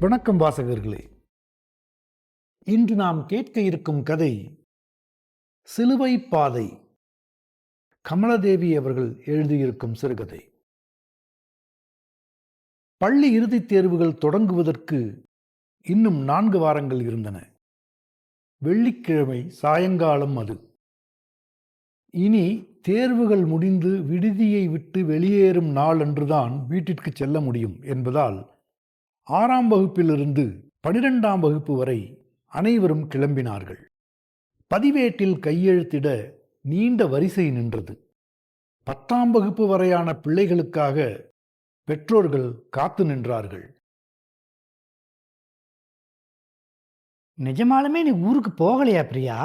வணக்கம் வாசகர்களே. இன்று நாம் கேட்க இருக்கும் கதை சிலுவை பாதை. கமலதேவி அவர்கள் எழுதியிருக்கும் சிறுகதை. பள்ளி இறுதித் தேர்வுகள் தொடங்குவதற்கு இன்னும் 4 வாரங்கள் இருந்தன. வெள்ளிக்கிழமை சாயங்காலம் அது. இனி தேர்வுகள் முடிந்து விடுதியை விட்டு வெளியேறும் நாள் அன்றுதான் வீட்டிற்கு செல்ல முடியும் என்பதால் 6ஆம் வகுப்பிலிருந்து 12ஆம் வகுப்பு வரை அனைவரும் கிளம்பினார்கள். பதிவேட்டில் கையெழுத்திட நீண்ட வரிசை நின்றது. 10ஆம் வகுப்பு வரையான பிள்ளைகளுக்காக பெற்றோர்கள் காத்து நின்றார்கள். நிஜமாலுமே நீ ஊருக்கு போகலையா பிரியா?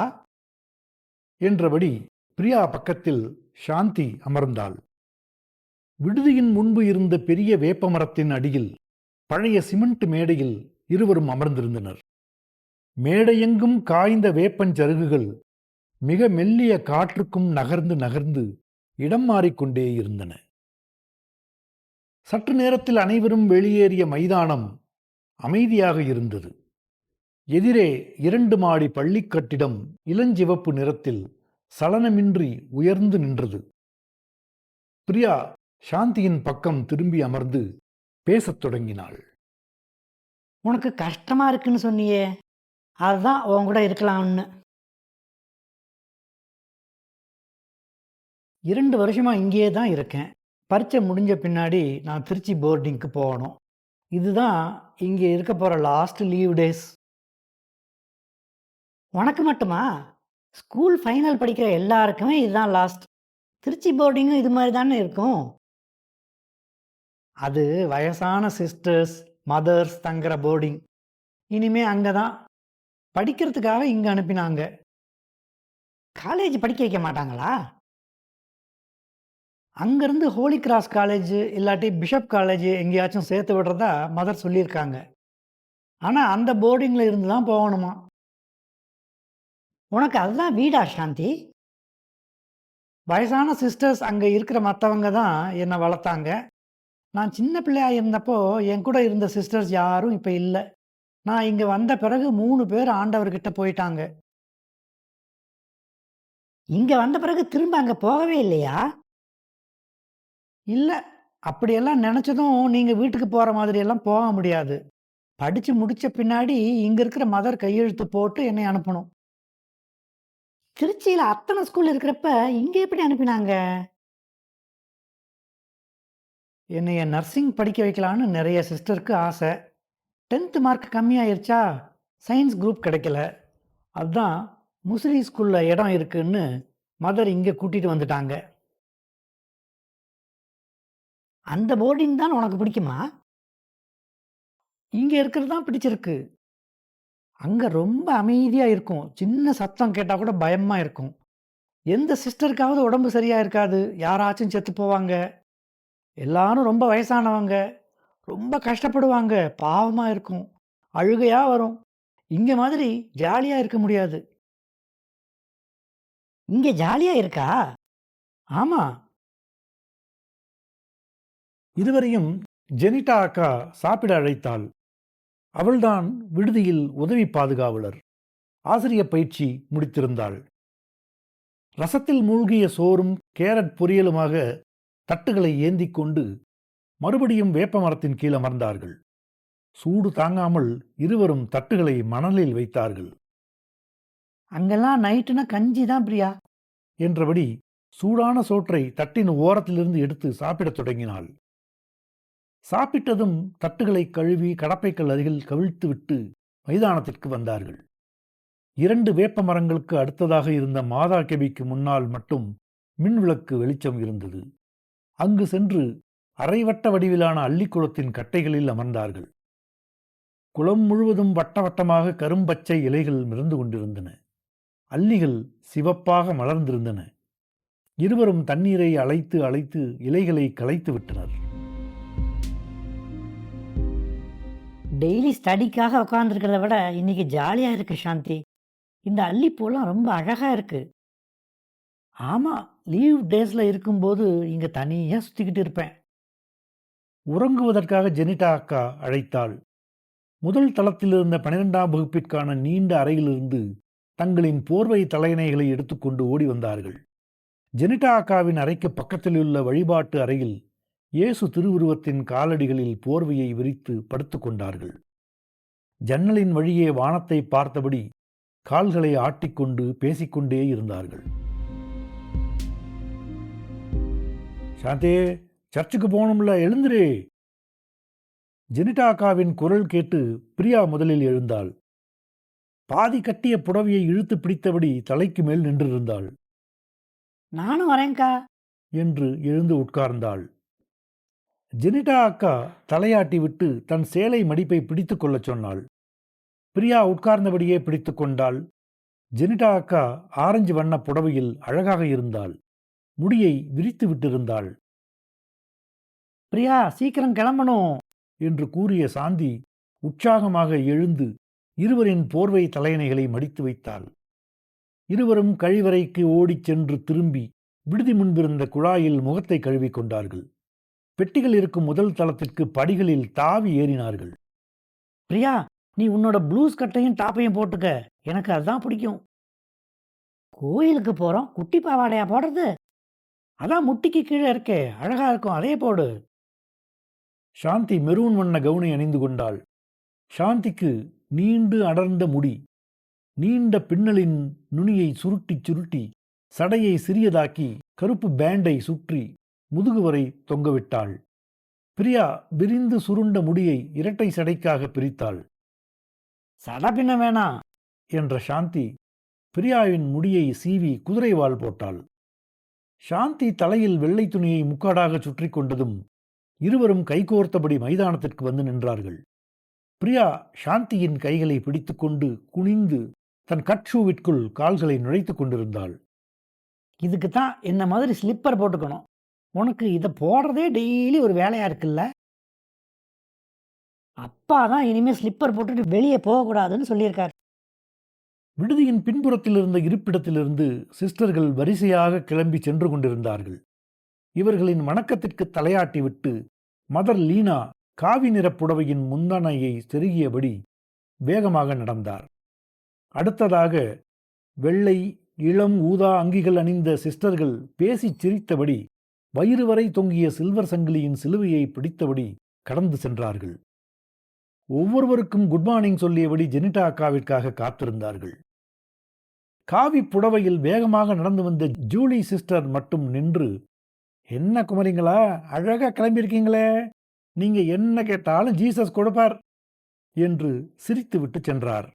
என்றபடி பிரியா பக்கத்தில் சாந்தி அமர்ந்தாள். விடுதியின் முன்பு இருந்த பெரிய வேப்பமரத்தின் அடியில் பழைய சிமெண்ட் மேடையில் இருவரும் அமர்ந்திருந்தனர். மேடையெங்கும் காய்ந்த வேப்பஞ்சருகுகள் மிக மெல்லிய காற்றுக்கும் நகர்ந்து நகர்ந்து இடம் மாறிக்கொண்டே இருந்தன. சற்று நேரத்தில் அனைவரும் வெளியேறிய மைதானம் அமைதியாக இருந்தது. எதிரே 2 மாடி பள்ளிக் கட்டிடம் இளஞ்சிவப்பு நிறத்தில் சலனமின்றி உயர்ந்து நின்றது. பிரியா சாந்தியின் பக்கம் திரும்பி அமர்ந்து பேசத் தொடங்கினாள். உனக்கு கஷ்டமா இருக்குன்னு சொன்னியே, அதுதான் உன் கூட இருக்கலாம்னு. 2 வருஷமா இங்கேயே தான் இருக்கேன். பரீட்சை முடிஞ்ச பின்னாடி நான் திருச்சி போர்டிங்க்கு போகணும். இதுதான் இங்கே இருக்க போகிற லாஸ்ட் லீவ் டேஸ். உனக்கு மட்டுமா? ஸ்கூல் ஃபைனல் படிக்கிற எல்லாருக்குமே இதுதான் லாஸ்ட். திருச்சி போர்டிங்கும் இது மாதிரி தானே இருக்கும். அது வயசான சிஸ்டர்ஸ் மதர்ஸ் தங்குற போர்டிங். இனிமே அங்கே தான் படிக்கிறதுக்காக இங்கே அனுப்பினாங்க. காலேஜ் படிக்க வைக்க மாட்டாங்களா? அங்கேருந்து ஹோலி கிராஸ் காலேஜ் இல்லாட்டி பிஷப் காலேஜ் எங்கேயாச்சும் சேர்த்து விடுறதா மதர் சொல்லியிருக்காங்க. ஆனால் அந்த போர்டிங்கில் இருந்து தான் போகணுமா. உனக்கு அதுதான் வீடா சாந்தி? வயசான சிஸ்டர்ஸ் அங்கே இருக்கிற மற்றவங்க தான் என்னை வளர்த்தாங்க. நான் சின்ன பிள்ளையா இருந்தப்போ என் கூட இருந்த சிஸ்டர்ஸ் யாரும் இப்போ இல்லை. நான் இங்கே வந்த பிறகு 3 பேர் ஆண்டவர்கிட்ட போயிட்டாங்க. இங்கே வந்த பிறகு திரும்ப அங்கே போகவே இல்லையா? இல்லை, அப்படியெல்லாம் நினச்சதும் நீங்கள் வீட்டுக்கு போகிற மாதிரியெல்லாம் போக முடியாது. படித்து முடித்த பின்னாடி இங்கே இருக்கிற மதர் கையெழுத்து போட்டு என்னை அனுப்பணும். திருச்சியில் அத்தனை ஸ்கூல் இருக்கிறப்ப இங்கே எப்படி அனுப்பினாங்க? என்னைய நர்சிங் படிக்க வைக்கலான்னு நிறைய சிஸ்டருக்கு ஆசை. 10th மார்க் கம்மியாயிருச்சா, சயின்ஸ் குரூப் கிடைக்கல. அதுதான் முசிறி ஸ்கூலில் இடம் இருக்குன்னு மதர் இங்கே கூட்டிகிட்டு வந்துட்டாங்க. அந்த போர்டிங் தான் உனக்கு பிடிக்குமா? இங்கே இருக்கிறது தான் பிடிச்சிருக்கு. அங்கே ரொம்ப அமைதியாக இருக்கும். சின்ன சத்தம் கேட்டால் கூட பயமாக இருக்கும். எந்த சிஸ்டருக்காவது உடம்பு சரியாக இருக்காது, யாராச்சும் செத்து போவாங்க. எல்லாரும் ரொம்ப வயசானவங்க, ரொம்ப கஷ்டப்படுவாங்க. பாவமாக இருக்கும், அழுகையாக வரும். இங்கே மாதிரி ஜாலியாக இருக்க முடியாது. இங்கே ஜாலியாக இருக்கா? ஆமாம். இருவரையும் ஜெனிட்டா அக்கா சாப்பிட அழைத்தாள். அவள்தான் விடுதியில் உதவி பாதுகாவலர். ஆசிரியர் பயிற்சி முடித்திருந்தாள். ரசத்தில் மூழ்கிய சோறும் கேரட் பொரியலுமாக தட்டுகளை ஏந்திக் கொண்டு மறுபடியும் வேப்ப மரத்தின் கீழ் அமர்ந்தார்கள். சூடு தாங்காமல் இருவரும் தட்டுகளை மணலில் வைத்தார்கள். அங்கெல்லாம் நைட்டுனா கஞ்சி தான் பிரியா என்றபடி சூடான சோற்றை தட்டின் ஓரத்திலிருந்து எடுத்து சாப்பிடத் தொடங்கினாள். சாப்பிட்டதும் தட்டுகளை கழுவி கடப்பைகள் அருகில் கவிழ்த்துவிட்டு மைதானத்திற்கு வந்தார்கள். 2 வேப்ப மரங்களுக்கு அடுத்ததாக இருந்த மாதா கெபிக்கு முன்னால் மட்டும் மின்விளக்கு வெளிச்சம் இருந்தது. அங்கு சென்று அரைவட்ட வடிவிலான அள்ளிக்குளத்தின் கட்டைகளில் அமர்ந்தார்கள். குளம் முழுவதும் வட்ட வட்டமாக கரும்பச்சை இலைகள் மிதந்து கொண்டிருந்தன. அல்லிகள் சிவப்பாக மலர்ந்திருந்தன. இருவரும் தண்ணீரை அலைத்து அலைத்து இலைகளை களைத்து விட்டனர். டெய்லி ஸ்டடிக்காக உட்காந்துருக்கிறத விட இன்னைக்கு ஜாலியாக இருக்கு சாந்தி. இந்த அல்லிப்பூலாம் ரொம்ப அழகாக இருக்கு. ஆமாம், லீவ் டேஸில் இருக்கும்போது இங்கே தனியாக சுற்றிக்கிட்டு இருப்பேன். உறங்குவதற்காக ஜெனிட்டா அக்கா அழைத்தாள். முதல் தளத்தில் இருந்த 12ஆம் வகுப்பிற்கான நீண்ட அறையிலிருந்து தங்களின் போர்வை தலையணைகளை எடுத்துக்கொண்டு ஓடி வந்தார்கள். ஜெனிட்டா அக்காவின் அறைக்கு பக்கத்திலுள்ள வழிபாட்டு அறையில் இயேசு திருவுருவத்தின் காலடிகளில் போர்வையை விரித்து படுத்துக் கொண்டார்கள். ஜன்னலின் வழியே வானத்தை பார்த்தபடி கால்களை ஆட்டிக்கொண்டு பேசிக்கொண்டே இருந்தார்கள். சாந்தே, சர்ச்சுக்கு போகணும்ல, எழுந்துரு! ஜெனிட்டா அக்காவின் குரல் கேட்டு பிரியா முதலில் எழுந்தாள். பாதி கட்டிய புடவையை இழுத்து பிடித்தபடி தலைக்கு மேல் நின்றிருந்தாள். நானும் வரேன்க்கா என்று எழுந்து உட்கார்ந்தாள். ஜெனிட்டா அக்கா தலையாட்டி விட்டு தன் சேலை மடிப்பை பிடித்துக் கொள்ளச் சொன்னாள். பிரியா உட்கார்ந்தபடியே பிடித்துக் கொண்டாள். ஜெனிட்டா அக்கா ஆரஞ்சு வண்ண புடவையில் அழகாக இருந்தாள். முடியை விரித்து விட்டிருந்தாள். பிரியா, சீக்கிரம் கிளம்பணும் என்று கூறிய சாந்தி உற்சாகமாக எழுந்து இருவரின் போர்வை தலையணைகளை மடித்து வைத்தாள். இருவரும் கழிவறைக்கு ஓடிச் சென்று திரும்பி விடுதி முன்பிருந்த குழாயில் முகத்தை கழுவிக் கொண்டார்கள். பெட்டிகள் இருக்கும் முதல் தளத்திற்கு படிகளில் தாவி ஏறினார்கள். பிரியா, நீ உன்னோட ப்ளூஸ் கட்டையும் டாப்பையும் போட்டுக்க, எனக்கு அதுதான் பிடிக்கும். கோயிலுக்கு போறோம், குட்டி பாவாடையா போடுறது? அதான் முட்டிக்கு கீழே இருக்கே, அழகா இருக்கும், அதே போடு. சாந்தி மெரூன் வண்ண கவுனை அணிந்து கொண்டாள். சாந்திக்கு நீண்டு அடர்ந்த முடி. நீண்ட பின்னலின் நுனியை சுருட்டி சுருட்டி சடையை சிறியதாக்கி கருப்பு பேண்டை சுற்றி முதுகு வரை தொங்கவிட்டாள். பிரியா விரிந்து சுருண்ட முடியை இரட்டை சடைக்காக பிரித்தாள். சடை பின்ன வேணாம் என்ற சாந்தி பிரியாவின் முடியை சீவி குதிரைவால் போட்டாள். சாந்தி தலையில் வெள்ளை துணியை முக்காடாக சுற்றி கொண்டதும் இருவரும் கைகோர்த்தபடி மைதானத்திற்கு வந்து நின்றார்கள். பிரியா சாந்தியின் கைகளை பிடித்துக்கொண்டு குனிந்து தன் கட்ஷூவிற்குள் கால்களை நுழைத்துக் கொண்டிருந்தாள். இதுக்கு தான் என்ன மாதிரி ஸ்லிப்பர் போட்டுக்கணும். உனக்கு இதை போடுறதே டெய்லி ஒரு வேலையா இருக்குல்ல. அப்பா தான் இனிமே ஸ்லிப்பர் போட்டுட்டு வெளியே போகக்கூடாதுன்னு சொல்லியிருக்காரு. விடுதியின் பின்புறத்தில் இருந்த இருப்பிடத்திலிருந்து சிஸ்டர்கள் வரிசையாக கிளம்பி சென்று கொண்டிருந்தார்கள். இவர்களின் வணக்கத்திற்கு தலையாட்டி விட்டு மதர் லீனா காவி நிற புடவையின் முந்தானையை செருகியபடி வேகமாக நடந்தார். அடுத்ததாக வெள்ளை இளம் ஊதா அங்கிகள் அணிந்த சிஸ்டர்கள் பேசிச் சிரித்தபடி வயிறு வரை தொங்கிய சில்வர் சங்கிலியின் சிலுவையை பிடித்தபடி கடந்து சென்றார்கள். ஒவ்வொருவருக்கும் குட் மார்னிங் சொல்லியபடி ஜெனிட்டா அக்காவிற்காக காத்திருந்தார்கள். காவி புடவையில் வேகமாக நடந்து வந்த ஜூலி சிஸ்டர் மட்டும் நின்று, என்ன குமரிங்களா, அழகா கிளம்பியிருக்கீங்களே, நீங்க என்ன கேட்டாலும் ஜீசஸ் கொடுப்பார் என்று சிரித்துவிட்டு சென்றார்.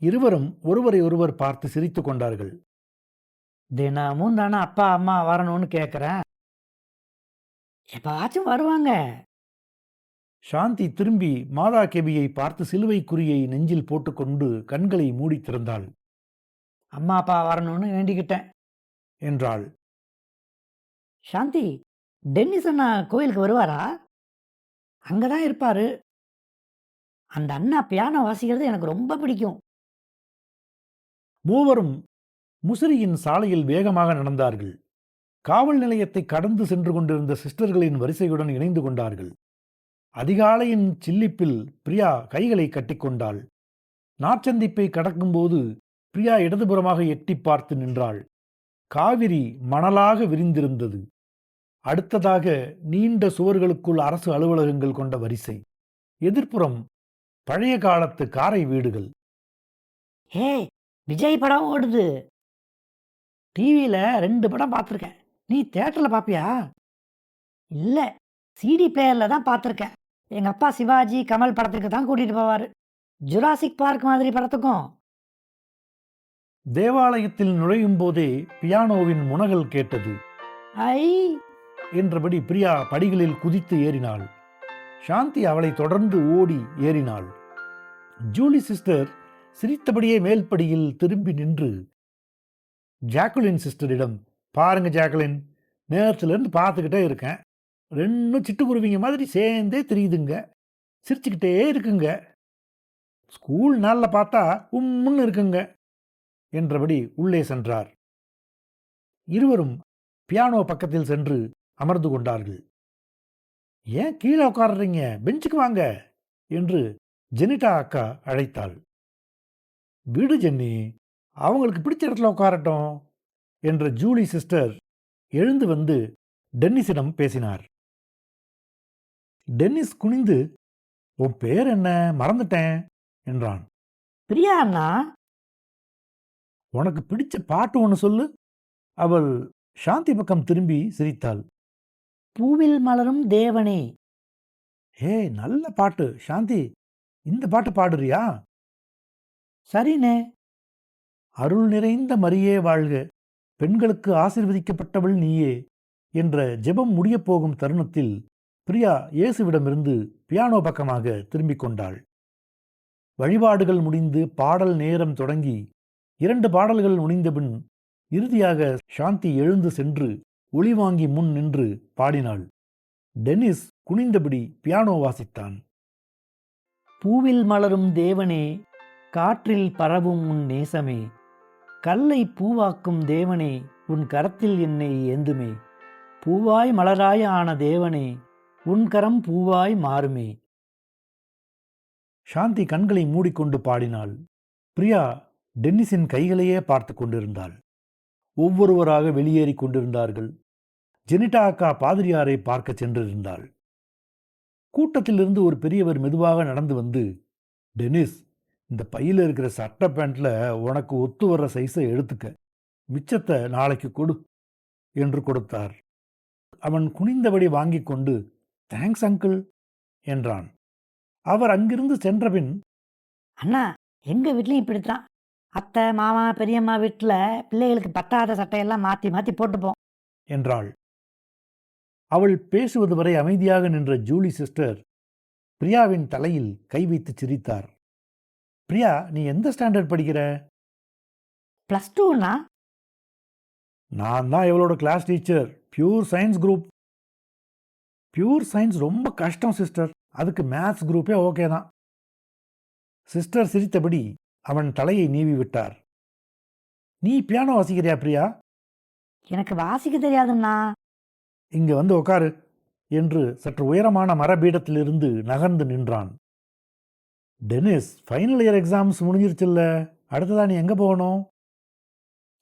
இருவரும் ஒருவரை ஒருவர் பார்த்து சிரித்து கொண்டார்கள். தினமும் தானே அப்பா அம்மா வரணும்னு கேட்குறேன், எப்பாச்சும் வருவாங்க. சாந்தி திரும்பி மாதா கெபியை பார்த்து சிலுவை குறியை நெஞ்சில் போட்டுக்கொண்டு கண்களை மூடி திறந்தாள். அம்மா அப்பா வரணும்னு வேண்டிக்கிட்டேன் என்றாள். சாந்தி, டென்னிஸ் அண்ணா கோயிலுக்கு வருவாரா? அங்கதான் இருப்பாரு. அந்த அண்ணா பியானோ வாசிக்கிறது எனக்கு ரொம்ப பிடிக்கும். மூவரும் முசிறியின் சாலையில் வேகமாக நடந்தார்கள். காவல் நிலையத்தை கடந்து சென்று கொண்டிருந்த சிஸ்டர்களின் வரிசையுடன் இணைந்து கொண்டார்கள். அதிகாலையின் சில்லிப்பில் பிரியா கைகளை கட்டிக்கொண்டாள். நாற்சந்திப்பை கடக்கும்போது பிரியா இடதுபுறமாக எட்டி பார்த்து நின்றாள். காவிரி மணலாக விரிந்திருந்தது. அடுத்ததாக நீண்ட சுவர்களுக்குள் அரசு அலுவலகங்கள் கொண்ட வரிசை. எதிர்ப்புறம் பழைய காலத்து காரை வீடுகள். ஹே, விஜய் படம் ஓடுது. டிவியில் 2 படம் பார்த்துருக்கேன். நீ தியேட்டரில் பார்ப்பியா? இல்லை, சிடி பிளேயரில் தான் பார்த்துருக்கேன். எங்கள் அப்பா சிவாஜி கமல் படத்துக்கு தான் கூட்டிகிட்டு போவார். ஜுராசிக் பார்க் மாதிரி படத்துக்கும். தேவாலயத்தில் நுழையும் போதே பியானோவின் முனகல் கேட்டது. ஐ என்றபடி பிரியா படிகளில் குதித்து ஏறினாள். சாந்தி அவளை தொடர்ந்து ஓடி ஏறினாள். ஜூலி சிஸ்டர் சிரித்தபடியே மேல்படியில் திரும்பி நின்று ஜாக்குலின் சிஸ்டரிடம், பாருங்க ஜாக்குலின், நேரத்திலிருந்து பார்த்துக்கிட்டே இருக்கேன், 2 சிட்டுக்குருவிங்க மாதிரி சேர்ந்தே தெரியுதுங்க, சிரிச்சுக்கிட்டே இருக்குங்க, ஸ்கூல் நாளில் பார்த்தா உம்முன்னு இருக்குங்க என்றபடி உள்ளே சென்றார். இருவரும் பியானோ பக்கத்தில் சென்று அமர்ந்து கொண்டார்கள். ஏன் கீழே உட்கார்றீங்க, பெஞ்சுக்கு வாங்க என்று ஜெனிட்டா அக்கா அழைத்தாள். விடு ஜென்னி, அவங்களுக்கு பிடிச்ச இடத்துல உட்காரட்டும் என்ற ஜூலி சிஸ்டர் எழுந்து வந்து டென்னிஸிடம் பேசினார். டென்னிஸ் குனிந்து, உன் பேர் என்ன, மறந்துட்டேன் என்றான். பிரியா அண்ணா. உனக்கு பிடிச்ச பாட்டு ஒன்று சொல்லு. அவள் சாந்தி பக்கம் திரும்பி சிரித்தாள். பூவில் மலரும் தேவனே. ஏ, நல்ல பாட்டு சாந்தி, இந்த பாட்டு பாடுறியா? சரிண்ணே. அருள் நிறைந்த மரியே வாழ்க, பெண்களுக்கு ஆசீர்வதிக்கப்பட்டவள் நீயே என்ற ஜெபம் முடியப் போகும் தருணத்தில் பிரியா இயேசுவிடமிருந்து பியானோ பக்கமாக திரும்பிக் கொண்டாள். வழிபாடுகள் முடிந்து பாடல் நேரம் தொடங்கி 2 பாடல்கள் முடிந்தபின் இறுதியாக சாந்தி எழுந்து சென்று ஒளிவாங்கி முன் நின்று பாடினாள். Tennis குனிந்தபடி piano வாசித்தான். பூவில் மலரும் தேவனே, காற்றில் பரவும் உன் நேசமே, கல்லை பூவாக்கும் தேவனே, உன் கரத்தில் என்னை ஏந்துமே, பூவாய் மலராய் ஆன தேவனே, உன் கரம் பூவாய் மாறுமே. சாந்தி கண்களை மூடிக்கொண்டு பாடினாள். பிரியா டென்னிஸின் கைகளையே பார்த்து கொண்டிருந்தாள். ஒவ்வொருவராக வெளியேறி கொண்டிருந்தார்கள். ஜெனிட்டா அக்கா பாதிரியாரை பார்க்க சென்றிருந்தாள். கூட்டத்திலிருந்து ஒரு பெரியவர் மெதுவாக நடந்து வந்து, டென்னிஸ், இந்த பையில் இருக்கிற சட்டை பேண்ட்ல உனக்கு ஒத்து வர்ற சைஸை எடுத்துக்க, மிச்சத்தை நாளைக்கு கொடு என்று கொடுத்தார். அவன் குனிந்தபடி வாங்கி கொண்டு, தேங்க்ஸ் அங்கிள் என்றான். அவர் அங்கிருந்து சென்றபின், அண்ணா, எங்க வீட்லையும் இப்படித்தான். அத்தை, மாமா, பெரியம்மா வீட்டில் பிள்ளைகளுக்கு பத்தாத சட்டையெல்லாம் மாற்றி மாற்றி போட்டுப்போம் என்றாள். அவள் பேசுவது வரை அமைதியாக நின்ற ஜூலி சிஸ்டர் பிரியாவின் தலையில் கை வைத்து சிரித்தார். பிரியா, நீ எந்த ஸ்டாண்டர்ட் படிக்கிற? +2ண்ணா. நான் தான் இவளோட class teacher, pure science group. Pure science ரொம்ப கஷ்டம் சிஸ்டர், அதுக்கு மேத்ஸ் குரூப்பே ஓகே தான். சிஸ்டர் சிரித்தபடி அவன் தலையை நீவி விட்டார். நீ பியானோ வாசிக்கிறியா பிரியா? எனக்கு வாசிக்க தெரியாதுண்ணா. இங்க வந்து உட்காரு என்று சற்று உயரமான மரபீடத்திலிருந்து நகர்ந்து நின்றான். டென்னிஸ், ஃபைனல் இயர் எக்ஸாம்ஸ் முடிஞ்சிருச்சுல்ல, அடுத்ததா நீ எங்க போகணும்?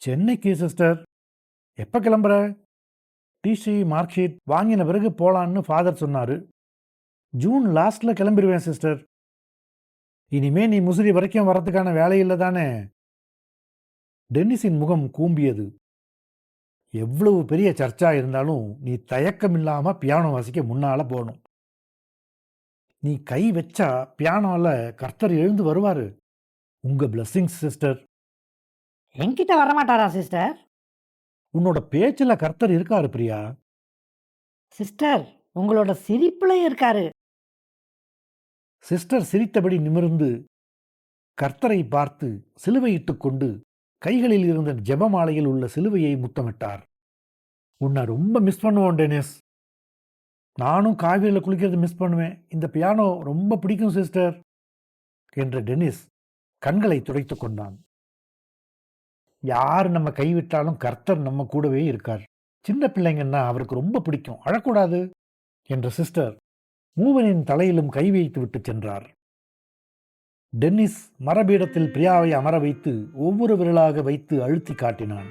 சென்னைக்கு சிஸ்டர். எப்போ கிளம்புற? டிசி மார்க் ஷீட் வாங்கின பிறகு போலான்னு ஃபாதர் சொன்னாரு. ஜூன் லாஸ்ட்ல கிளம்பிடுவேன் சிஸ்டர். இனிமே நீ முசிறி வரைக்கும் வரதுக்கான வேலை இல்லை தானே? டென்னிஸின் முகம் கூம்பியது. எவ்வளவு பெரிய சர்ச்சா இருந்தாலும் நீ தயக்கமில்லாம பியானோ வாசிக்க முன்னால போகணும். நீ கை வச்சா பியானோல கர்த்தர் எழுந்து வருவாரு. உங்க பிளஸ்ஸிங்ஸ் சிஸ்டர். என்கிட்ட வரமாட்டாரா சிஸ்டர்? உன்னோட பேச்சில் கர்த்தர் இருக்காரு பிரியா. சிஸ்டர், உங்களோட சிரிப்புல இருக்காரு. சிஸ்டர் சிரித்தபடி நிமிர்ந்து கர்த்தரை பார்த்து சிலுவையிட்டு கொண்டு கைகளில் இருந்த ஜெபமாலையில் உள்ள சிலுவையை முத்தமிட்டார். உன்னை ரொம்ப மிஸ் பண்ணுவோம் டென்னிஸ். நானும் காவிரியில் குளிக்கிறது மிஸ் பண்ணுவேன். இந்த பியானோ ரொம்ப பிடிக்கும் சிஸ்டர் என்ற டென்னிஸ் கண்களை துடைத்து கொண்டான். யார் நம்ம கைவிட்டாலும் கர்த்தர் நம்ம கூடவே இருக்கார். சின்ன பிள்ளைங்கன்னா அவருக்கு ரொம்ப பிடிக்கும், அழக்கூடாது என்ற சிஸ்டர் மூவனின் தலையிலும் கை வைத்து விட்டு சென்றார். டென்னிஸ் மரபீடத்தில் பிரியாவை அமர வைத்து ஒவ்வொரு விரலாக வைத்து அழுத்தி காட்டினான்.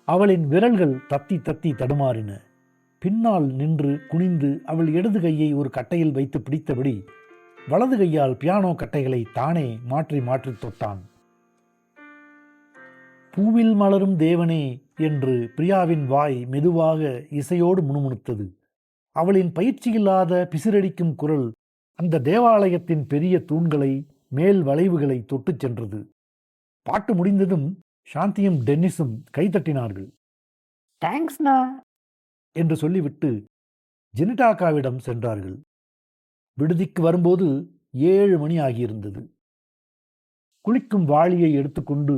அவளின் விரல்கள் தத்தி தத்தி தடுமாறின. பின்னால் நின்று குனிந்து அவள் இடது கையை ஒரு கட்டையில் வைத்து பிடித்தபடி வலது கையால் பியானோ கட்டைகளை தானே மாற்றி மாற்றி தொட்டான். பூவில் மலரும் தேவனே என்று பிரியாவின் வாய் மெதுவாக இசையோடு முணுமுணுத்தது. அவளின் பயிற்சியில்லாத பிசிரடிக்கும் குரல் அந்த தேவாலயத்தின் பெரிய தூண்களை, மேல் வளைவுகளை தொட்டுச் சென்றது. பாட்டு முடிந்ததும் சாந்தியும் டென்னிஸும் கைதட்டினார்கள். தேங்க்ஸ்ண்ணா என்று சொல்லிவிட்டு ஜெனிட்டாக்காவிடம் சென்றார்கள். விடுதிக்கு வரும்போது 7 மணி ஆகியிருந்தது. குளிக்கும் வாளியை எடுத்துக்கொண்டு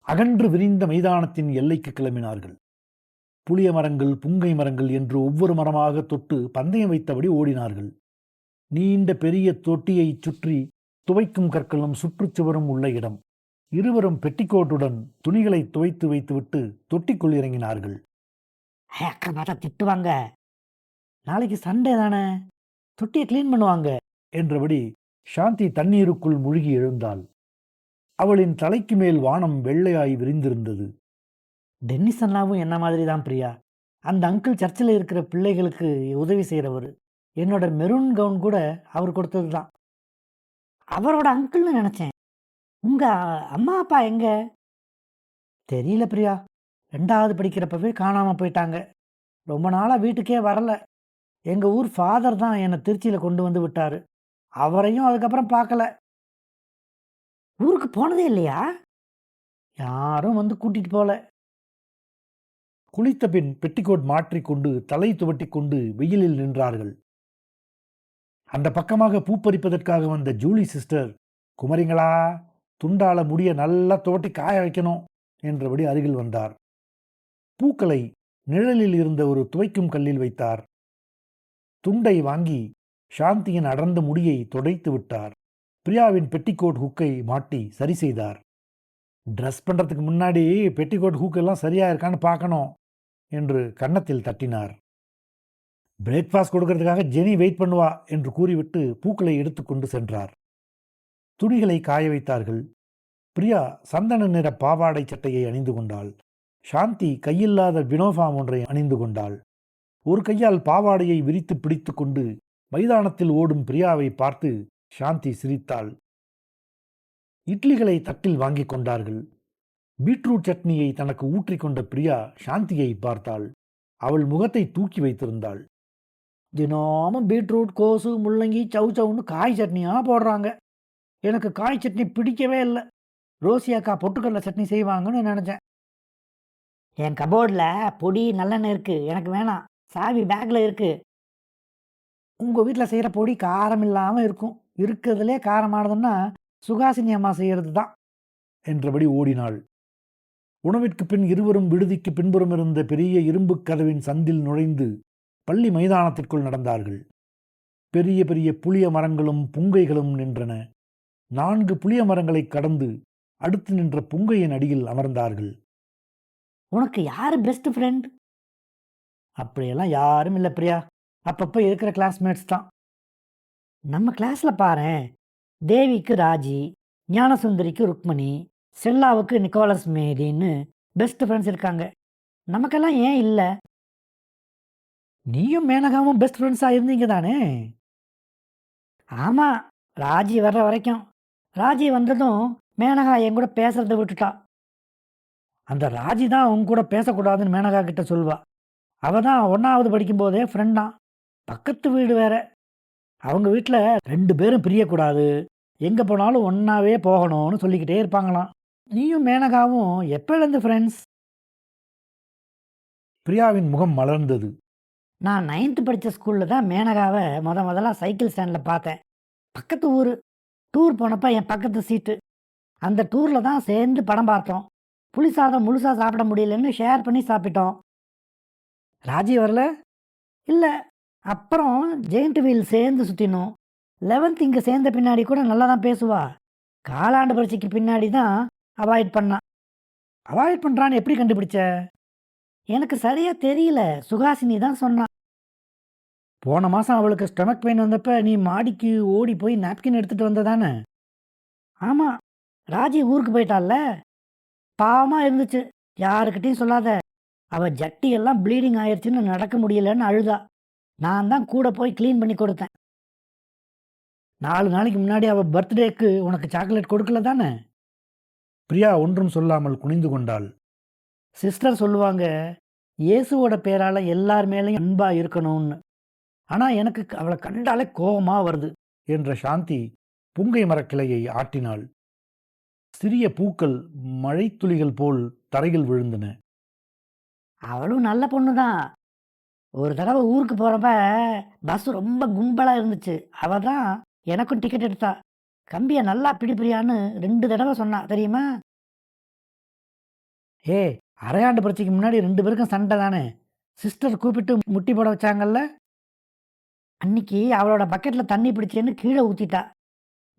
அகன்று விரிந்த மைதானத்தின் எல்லைக்கு கிளம்பினார்கள். புளிய மரங்கள், புங்கை மரங்கள் என்று ஒவ்வொரு மரமாக தொட்டு பந்தயம் வைத்தபடி ஓடினார்கள். நீண்ட பெரிய தொட்டியை சுற்றி துவைக்கும் கற்களும் சுற்றுச்சுவரும் உள்ள இடம். இருவரும் பெட்டிக்கோட்டுடன் துணிகளை துவைத்து வைத்துவிட்டு தொட்டிக்குள் இறங்கினார்கள். அக்கா பார்த்தா திட்டுவாங்க. நாளைக்கு சண்டே தானே, தொட்டியை க்ளீன் பண்ணுவாங்க. என்றபடி சாந்தி தண்ணீருக்குள் முழுகி எழுந்தாள். அவளின் தலைக்கு மேல் வானம் வெள்ளையாய் விரிந்திருந்தது. டென்னிஸ் அண்ணாவும் என்ன மாதிரி தான் பிரியா. அந்த அங்கிள் சர்ச்சில் இருக்கிற பிள்ளைகளுக்கு உதவி செய்கிறவர். என்னோட மெரூன் கவுன் கூட அவர் கொடுத்தது தான். அவரோட அங்கிள்னு நினச்சேன். உங்க அம்மா அப்பா எங்க? தெரியல பிரியா. 2வது படிக்கிறப்பவே காணாம போயிட்டாங்க. ரொம்ப நாளா வீட்டுக்கே வரல. எங்க ஊர் ஃபாதர் தான் என்னை திருச்சியில கொண்டு வந்து விட்டாரு. அவரையும் அதுக்கப்புறம் பார்க்கல. ஊருக்கு போனதே இல்லையா? யாரும் வந்து கூட்டிட்டு போல. குளித்த பின் பெட்டிக்கோட் மாற்றிக்கொண்டு தலை துவட்டிக் கொண்டு வெயிலில் நின்றார்கள். அந்த பக்கமாக பூ பறிப்பதற்காக வந்த ஜூலி சிஸ்டர், குமரிங்களா, துண்டால முடிய நல்லா துவட்டி காய வைக்கணும் என்றபடி அருகில் வந்தார். பூக்களை நிழலில் இருந்த ஒரு துவைக்கும் கல்லில் வைத்தார். துண்டை வாங்கி சாந்தியின் அடர்ந்த முடியை துடைத்து விட்டார். பிரியாவின் பெட்டிக்கோட் ஹூக்கை மாட்டி சரி செய்தார். ட்ரெஸ் பண்றதுக்கு முன்னாடி பெட்டிக்கோட் ஹூக் எல்லாம் சரியா இருக்கான்னு பார்க்கணும் என்று கன்னத்தில் தட்டினார். பிரேக்ஃபாஸ்ட் கொடுக்கறதுக்காக ஜெனி வெயிட் பண்ணுவா என்று கூறிவிட்டு பூக்களை எடுத்துக்கொண்டு சென்றார். துணிகளை காய வைத்தார்கள். பிரியா சந்தன நிற பாவாடை சட்டையை அணிந்து கொண்டாள். சாந்தி கையில்லாத வினோஃபார்ம் ஒன்றை அணிந்து கொண்டாள். ஒரு கையால் பாவாடையை விரித்து பிடித்து கொண்டு மைதானத்தில் ஓடும் பிரியாவை பார்த்து சாந்தி சிரித்தாள். இட்லிகளை தட்டில் வாங்கிக் கொண்டார்கள். பீட்ரூட் சட்னியை தனக்கு ஊற்றிக்கொண்ட பிரியா சாந்தியை பார்த்தாள். அவள் முகத்தை தூக்கி வைத்திருந்தாள். தினமும் பீட்ரூட், கோசு, முள்ளங்கி, சவுன்னு காய் சட்னியா போடுறாங்க. எனக்கு காய் சட்னி பிடிக்கவே இல்லை. ரோசி அக்கா பொட்டுக்கடலை சட்னி செய்வாங்கன்னு நினச்சேன். என் கபோர்டில் பொடி நல்லெண்ணெய் இருக்கு, எனக்கு வேணாம். சாவி பேக்கில் இருக்கு. உங்கள் வீட்டில் செய்கிற பொடி காரம் இல்லாமல் இருக்கும். இருக்கிறதுலே காரமானதுன்னா சுகாசினி அம்மா செய்கிறது தான் என்றபடி ஓடினாள். உணவிற்கு பின் இருவரும் விடுதிக்கு பின்புறம் இருந்த பெரிய இரும்பு கதவின் சந்தில் நுழைந்து பள்ளி மைதானத்திற்குள் நடந்தார்கள். பெரிய பெரிய புளிய மரங்களும் புங்கைகளும் நின்றன. 4 புளிய மரங்களை கடந்து அடுத்து நின்ற புங்கையின் அடியில் அமர்ந்தார்கள். உனக்கு யார் பெஸ்ட் ஃப்ரெண்ட்? அப்படியெல்லாம் யாரும் இல்லை பிரியா. அப்பப்போ இருக்கிற கிளாஸ்மேட்ஸ் தான். நம்ம கிளாஸில் பாரேன், தேவிக்கு ராஜி, ஞானசுந்தரிக்கு ருக்மணி, செல்லாவுக்கு நிக்கோலஸ் மேரின்னு பெஸ்ட் ஃப்ரெண்ட்ஸ் இருக்காங்க. நமக்கெல்லாம் ஏன் இல்லை? நீயும் மேனகாவும் பெஸ்ட் ஃப்ரெண்ட்ஸாக இருந்தீங்க தானே? ஆமாம், ராஜி வர்ற வரைக்கும். ராஜி வந்ததும் மேனகா என் கூட பேசுறதை விட்டுட்டா. அந்த ராஜி தான் உங்க கூட பேசக்கூடாதுன்னு மேனகா கிட்ட சொல்வா. அவ தான் 1வது படிக்கும்போதே ஃப்ரெண்டாம். பக்கத்து வீடு வேற. அவங்க வீட்டில் 2 பேரும் பிரியக்கூடாது, எங்கே போனாலும் ஒன்றாவே போகணும்னு சொல்லிக்கிட்டே இருப்பாங்களாம். நீயும் மேனகாவும் எப்போலேருந்து ஃப்ரெண்ட்ஸ்? பிரியாவின் முகம் மலர்ந்தது. நான் 9th படித்த ஸ்கூலில் தான் மேனகாவை முதல்ல சைக்கிள் ஸ்டாண்டில் பார்த்தேன். பக்கத்து ஊர். டூர் போனப்போ என் பக்கத்து சீட்டு. அந்த டூரில் தான் சேர்ந்து படம் பார்த்தோம். புளி சாதம் முழுசாக சாப்பிட முடியலன்னு ஷேர் பண்ணி சாப்பிட்டோம். ராஜி வரல? இல்லை. அப்புறம் ஜெயிண்ட் வீல் சேர்ந்து சுற்றினோம். 11th இங்கே சேர்ந்த பின்னாடி கூட நல்லா தான் பேசுவா. காலாண்டு பரீட்சைக்கு பின்னாடி தான் அவாய்ட் பண்ணா. அவாய்ட் பண்ணுறான்னு எப்படி கண்டுபிடிச்ச? எனக்கு சரியாக தெரியல, சுகாசினி தான் சொன்னா. போன மாதம் அவளுக்கு ஸ்டொமக் பெயின் வந்தப்ப நீ மாடிக்கு ஓடி போய் நாப்கின் எடுத்துகிட்டு வந்ததானே? ஆமாம், ராஜி ஊருக்கு போயிட்டால. பாவமாக இருந்துச்சு. யாருக்கிட்டையும் சொல்லாத. அவள் ஜட்டியெல்லாம் ப்ளீடிங் ஆயிடுச்சுன்னு நடக்க முடியலன்னு அழுதா. நான் தான் கூட போய் க்ளீன் பண்ணி கொடுத்தேன். 4 நாளைக்கு முன்னாடி அவள் பர்த்டேக்கு உனக்கு சாக்லேட் கொடுக்கல தானே? பிரியா ஒன்றும் சொல்லாமல் குனிந்து கொண்டாள். சிஸ்டர் சொல்லுவாங்க, இயேசுவோட பேரால் எல்லார் மேலேயும் அன்பாக இருக்கணும்னு. ஆனால் எனக்கு அவளை கண்டாலே கோபமாக வருது என்ற சாந்தி புங்கை மரக்கிளையை ஆட்டினாள். சிறிய பூக்கள் மழைத்துளிகள் போல் தரையில் விழுந்தன. அவளும் நல்ல பொண்ணு தான். ஒரு தடவை ஊருக்கு போகிறப்ப பஸ் ரொம்ப கும்பலாக இருந்துச்சு. அவள் தான் எனக்கும் டிக்கெட் எடுத்தா. கம்பியை நல்லா பிடிப்பிரியான்னு 2 தடவை சொன்னா தெரியுமா? அரையாண்டு பரீட்சைக்கு முன்னாடி 2 பேருக்கும் சண்டை தானே. சிஸ்டர் கூப்பிட்டு முட்டி போட வச்சாங்கல்ல. அன்னைக்கு அவளோட பக்கெட்டில் தண்ணி பிடிச்சேன்னு கீழே ஊற்றிட்டா.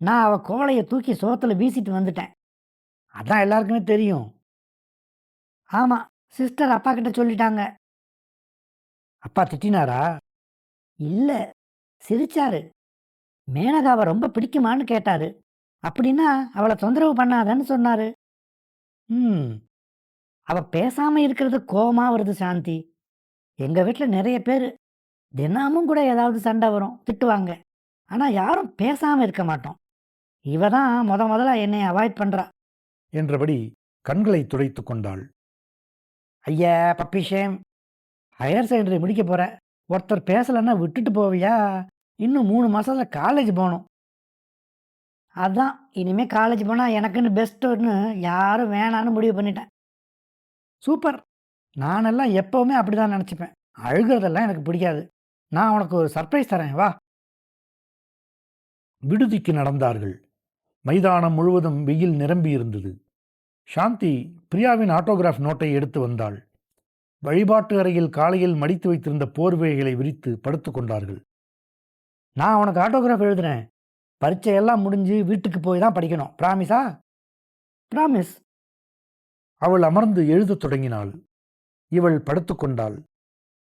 நான் அவள் கோலையை தூக்கி சோத்தில் வீசிட்டு வந்துட்டேன். அதான் எல்லாருக்குமே தெரியும். ஆமாம், சிஸ்டர் அப்பா கிட்ட சொல்லிட்டாங்க. அப்பா திட்டினாரா? இல்லை, சிரிச்சாரு. மேனகாவை ரொம்ப பிடிக்குமான்னு கேட்டாரு. அப்படின்னா அவளை தொந்தரவு பண்ணாதன்னு சொன்னாரு. ம். அவ பேசாம இருக்கிறது கோவமா வருது சாந்தி. எங்க வீட்ல நிறைய பேரு தினமும் கூட ஏதாவது சண்டை வரும், திட்டுவாங்க. ஆனா யாரும் பேசாம இருக்க மாட்டோம். இவ தான் முதல்ல என்னைய அவாய்ட் பண்றா. என்றபடி கண்களை துடைத்து கொண்டாள். ஐயா பப்பி ஷேம். ஹையர் செகண்டரி முடிக்க போற. ஒருத்தர் பேசலன்னா விட்டுட்டு போவியா? இன்னும் 3 மாசத்துல காலேஜ் போணும். அதான் இனிமே காலேஜ் போனா எனக்குன்னு பெஸ்ட்டுன்னு யாரும் வேணான்னு முடிவு பண்ணிட்டேன். சூப்பர். நானெல்லாம் எப்பவுமே அப்படிதான் நினைச்சுப்பேன். அழுகுறதெல்லாம் எனக்கு பிடிக்காது. நான் உனக்கு ஒரு சர்ப்ரைஸ் தரேன் வா. விடுதிக்கு நடந்தார்கள். மைதானம் முழுவதும் வெயில் நிரம்பி இருந்தது. சாந்தி பிரியாவின் ஆட்டோகிராஃப் நோட்டை எடுத்து வந்தாள். வழிபாட்டு அறையில் காலையில் மடித்து வைத்திருந்த போர்வைகளை விரித்து படுத்துக் கொண்டார்கள். நான் உனக்கு ஆட்டோகிராஃப் எழுதுறேன். பரீட்சை எல்லாம் முடிஞ்சு வீட்டுக்கு போய் தான் படிக்கணும். ப்ராமிஸா? ப்ராமிஸ். அவள் அமர்ந்து எழுதத் தொடங்கினாள். இவள் படுத்துக்கொண்டாள்.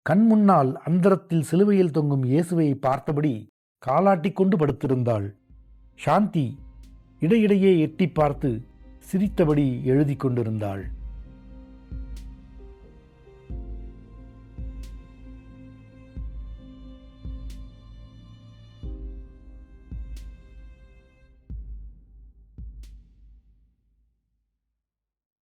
கண் முன்னால் அந்தரத்தில் சிலுவையில் தொங்கும் இயேசுவை பார்த்தபடி காலாட்டிக் கொண்டு படுத்திருந்தாள். சாந்தி இடையிடையே எட்டி பார்த்து சிரித்தபடி எழுதி கொண்டிருந்தாள்.